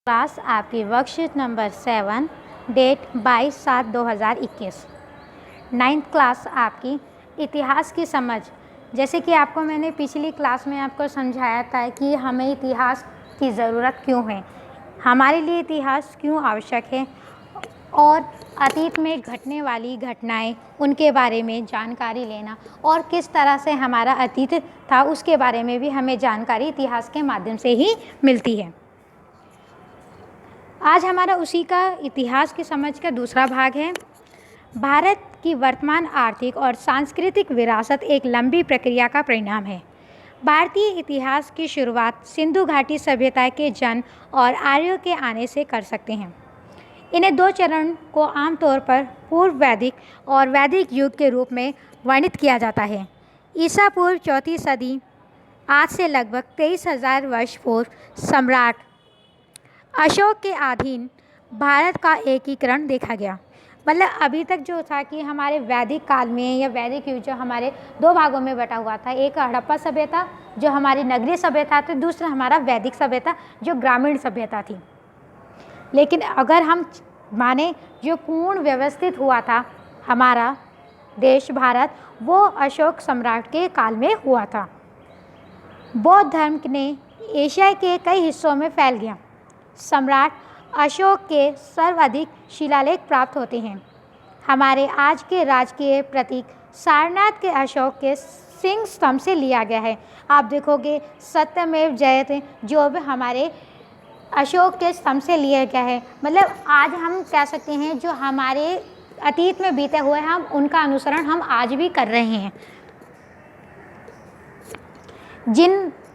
Class आपकी worksheet number 7 date 22/7/2021। 9th class आपकी इतिहास की समझ। जैसे कि आपको मैंने पिछली क्लास में आपको समझाया था कि हमें इतिहास की ज़रूरत क्यों है, हमारे लिए इतिहास क्यों आवश्यक है और अतीत में घटने वाली घटनाएं उनके बारे में जानकारी लेना और किस तरह से हमारा अतीत था उसके बारे में भी हमें जानकारी इतिहास के माध्यम से ही मिलती है। आज हमारा उसी का इतिहास की समझ का दूसरा भाग है। भारत की वर्तमान आर्थिक और सांस्कृतिक विरासत एक लंबी प्रक्रिया का परिणाम है। भारतीय इतिहास की शुरुआत सिंधु घाटी सभ्यता के जन्म और आर्यों के आने से कर सकते हैं। इन्हें दो चरण को आमतौर पर पूर्व वैदिक और वैदिक युग के रूप में वर्णित किया जाता है। ईसा पूर्व 4वीं सदी, आज से लगभग 23,000 वर्ष पूर्व सम्राट अशोक के अधीन भारत का एकीकरण देखा गया। मतलब अभी तक जो था कि हमारे वैदिक काल में या वैदिक युग जो हमारे दो भागों में बटा हुआ था, एक हड़प्पा सभ्यता जो हमारी नगरीय सभ्यता थी, दूसरा हमारा वैदिक सभ्यता जो ग्रामीण सभ्यता थी। लेकिन अगर हम माने जो पूर्ण व्यवस्थित हुआ था हमारा देश भारत, वो अशोक सम्राट के काल में हुआ था। बौद्ध धर्म ने एशिया के कई हिस्सों में फैल गया। सम्राट अशोक के सर्वाधिक शिलालेख प्राप्त होते हैं। हमारे आज के राजकीय प्रतीक सारनाथ के अशोक के सिंह स्तंभ से लिया गया है। आप देखोगे सत्यमेव जयते जो भी हमारे अशोक के स्तंभ से लिया गया है। मतलब आज हम कह सकते हैं जो हमारे अतीत में बीते हुए हम उनका अनुसरण हम आज भी कर रहे हैं,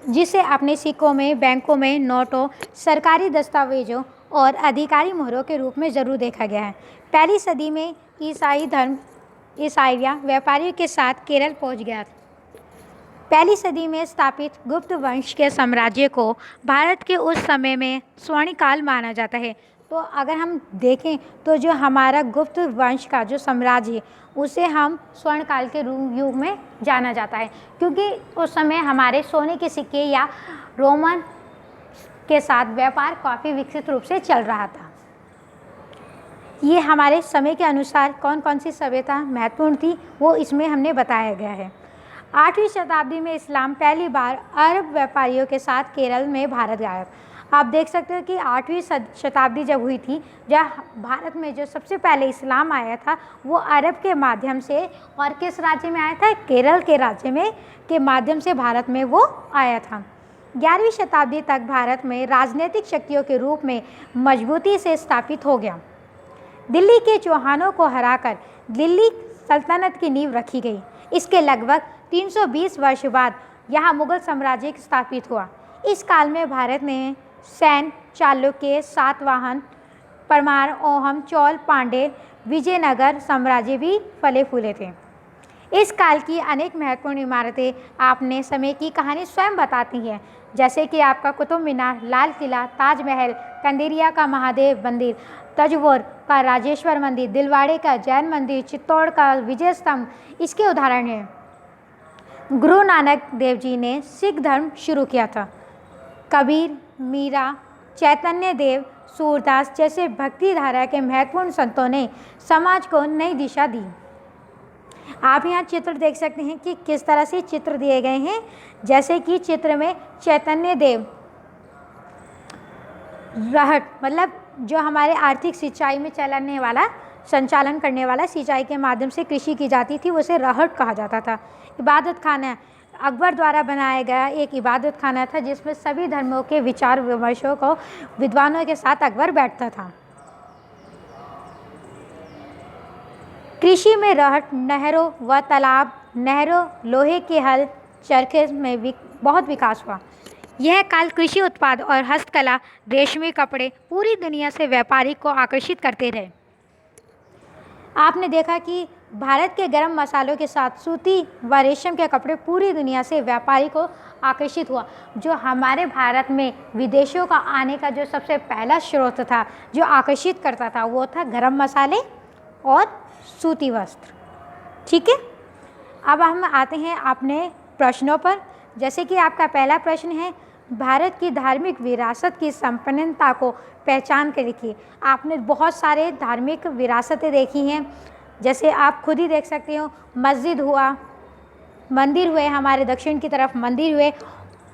जिसे अपने सिक्कों में, बैंकों में, नोटों, सरकारी दस्तावेजों और अधिकारी मोहरों के रूप में ज़रूर देखा गया है। पहली सदी में ईसाइया व्यापारियों के साथ केरल पहुंच गया था। पहली सदी में स्थापित गुप्त वंश के साम्राज्य को भारत के उस समय में स्वर्णकाल माना जाता है। तो अगर हम देखें तो जो हमारा गुप्त वंश का जो साम्राज्य उसे हम स्वर्णकाल के युग में जाना जाता है, क्योंकि उस समय हमारे सोने के सिक्के या रोमन के साथ व्यापार काफ़ी विकसित रूप से चल रहा था। ये हमारे समय के अनुसार कौन कौन सी सभ्यता महत्वपूर्ण थी वो इसमें हमने बताया गया है। 8वीं शताब्दी में इस्लाम पहली बार अरब व्यापारियों के साथ केरल में भारत आया। आप देख सकते हो कि 8वीं शताब्दी जब हुई थी, जब भारत में जो सबसे पहले इस्लाम आया था वो अरब के माध्यम से, और किस राज्य में आया था? केरल के राज्य में के माध्यम से भारत में वो आया था। 11वीं शताब्दी तक भारत में राजनीतिक शक्तियों के रूप में मजबूती से स्थापित हो गया। दिल्ली के चौहानों को हराकर दिल्ली सल्तनत की नींव रखी गई। इसके लगभग 320 वर्ष बाद यहाँ मुगल साम्राज्य स्थापित हुआ। इस काल में भारत ने सैन, चालुक्य, सातवाहन, परमार, ओहम, चोल, पांड्य, विजयनगर साम्राज्य भी फले फूले थे। इस काल की अनेक महत्वपूर्ण इमारतें आपने समय की कहानी स्वयं बताती हैं, जैसे कि आपका कुतुब मीनार, लाल किला, ताजमहल, कंदेरिया का महादेव मंदिर, तंजौर का राजेश्वर मंदिर, दिलवाड़े का जैन मंदिर, चित्तौड़ का विजय स्तंभ इसके उदाहरण हैं। गुरु नानक देव जी ने सिख धर्म शुरू किया था। कबीर, मीरा, चैतन्य देव, सूरदास जैसे भक्ति धारा के महत्वपूर्ण संतों ने समाज को नई दिशा दी। आप यहाँ चित्र देख सकते हैं कि किस तरह से चित्र दिए गए हैं। जैसे कि चित्र में चैतन्य देव रहट, मतलब जो हमारे आर्थिक सिंचाई में चलाने वाला, संचालन करने वाला, सिंचाई के माध्यम से कृषि की जाती थी, उसे रहट कहा जाता था। इबादत खाना अकबर द्वारा बनाया गया एक इबादत खाना था, जिसमें सभी धर्मों के विचार विमर्शों को विद्वानों के साथ अकबर बैठता था। कृषि में रहट, नहरों व तालाब, नहरों, लोहे के हल, चरखे में बहुत विकास हुआ। यह काल कृषि उत्पाद और हस्तकला, रेशमी कपड़े पूरी दुनिया से व्यापारी को आकर्षित करते रहे। आपने देखा कि भारत के गर्म मसालों के साथ सूती व रेशम के कपड़े पूरी दुनिया से व्यापारी को आकर्षित हुआ। जो हमारे भारत में विदेशों का आने का जो सबसे पहला स्रोत था, जो आकर्षित करता था, वो था गर्म मसाले और सूती वस्त्र। ठीक है, अब हम आते हैं अपने प्रश्नों पर। जैसे कि आपका पहला प्रश्न है, भारत की धार्मिक विरासत की संपन्नता को पहचान कर लिखिए। आपने बहुत सारे धार्मिक विरासतें देखी हैं, जैसे आप खुद ही देख सकते हो, मस्जिद हुआ, मंदिर हुए, हमारे दक्षिण की तरफ मंदिर हुए,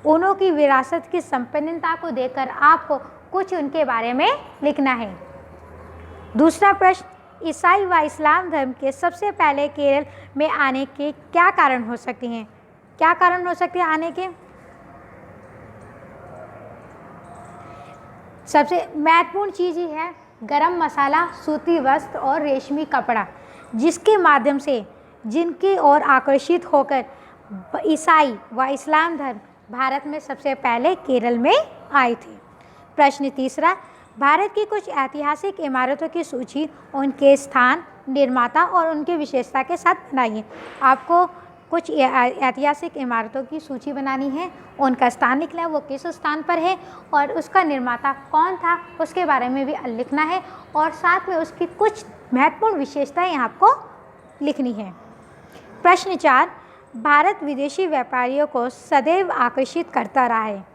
उन्हों की विरासत की संपन्नता को देखकर आपको कुछ उनके बारे में लिखना है। दूसरा प्रश्न, ईसाई व इस्लाम धर्म के सबसे पहले केरल में आने के क्या कारण हो सकते हैं? क्या कारण हो सकते हैं आने के? सबसे महत्वपूर्ण चीज़ ही है गरम मसाला, सूती वस्त्र और रेशमी कपड़ा, जिसके माध्यम से जिनकी ओर आकर्षित होकर ईसाई व इस्लाम धर्म भारत में सबसे पहले केरल में आए थे। प्रश्न तीसरा, भारत की कुछ ऐतिहासिक इमारतों की सूची उनके स्थान, निर्माता और उनकी विशेषता के साथ बनाइए। आपको कुछ ऐतिहासिक इमारतों की सूची बनानी है, उनका स्थान लिखना है, वो किस स्थान पर है और उसका निर्माता कौन था, उसके बारे में भी लिखना है, और साथ में उसकी कुछ महत्वपूर्ण विशेषताएं आपको लिखनी है। प्रश्न 4, भारत विदेशी व्यापारियों को सदैव आकर्षित करता रहा है,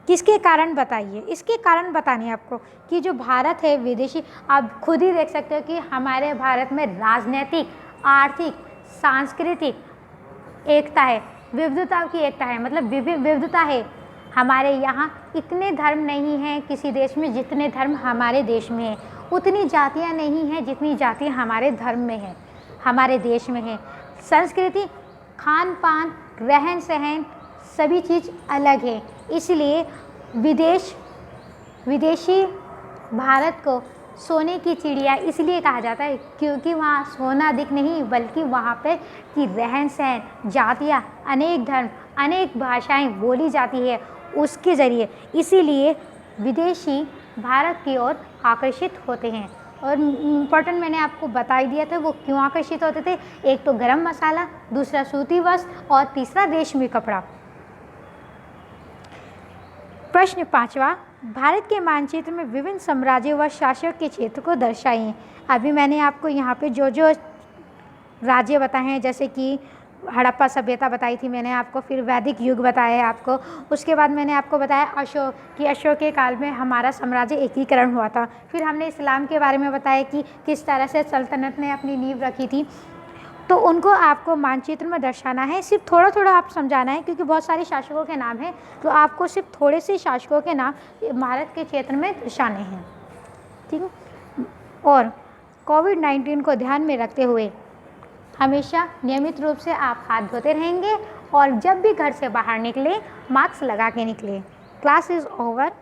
किसके कारण बताइए? इसके कारण बताने आपको कि जो भारत है विदेशी, आप खुद ही देख सकते हो कि हमारे भारत में राजनीतिक, आर्थिक, सांस्कृतिक एकता है, विविधता की एकता है, मतलब विविधता है। हमारे यहाँ इतने धर्म नहीं हैं किसी देश में जितने धर्म हमारे देश में हैं, उतनी जातियाँ नहीं हैं जितनी जातियाँ हमारे धर्म में हैं, हमारे देश में हैं। संस्कृति, खान पान, रहन सहन, सभी चीज़ अलग है, इसलिए विदेशी भारत को सोने की चिड़िया इसलिए कहा जाता है क्योंकि वहाँ सोना अधिक नहीं बल्कि वहाँ पे की रहन सहन, जातियाँ, अनेक धर्म, अनेक भाषाएं बोली जाती है उसके ज़रिए, इसीलिए विदेशी भारत की ओर आकर्षित होते हैं। और इम्पोर्टेंट मैंने आपको बता ही दिया था वो क्यों आकर्षित होते थे, एक तो गरम मसाला, दूसरा सूती वस्त्र और तीसरा रेशमी कपड़ा। प्रश्न 5वां, भारत के मानचित्र में विभिन्न साम्राज्य व शासक के क्षेत्र को दर्शाइए। अभी मैंने आपको यहाँ पे जो जो राज्य बताए हैं, जैसे कि हड़प्पा सभ्यता बताई थी मैंने आपको, फिर वैदिक युग बताया है आपको, उसके बाद मैंने आपको बताया अशोक कि अशोक के काल में हमारा साम्राज्य एकीकरण हुआ था, फिर हमने इस्लाम के बारे में बताया कि किस तरह से सल्तनत ने अपनी नींव रखी थी। तो उनको आपको मानचित्र में दर्शाना है, सिर्फ थोड़ा थोड़ा आप समझाना है क्योंकि बहुत सारे शासकों के नाम हैं, तो आपको सिर्फ थोड़े से शासकों के नाम भारत के क्षेत्र में दर्शाने हैं, ठीक है। और कोविड-19 को ध्यान में रखते हुए हमेशा नियमित रूप से आप हाथ धोते रहेंगे और जब भी घर से बाहर निकले मास्क लगा के निकले। Class is over.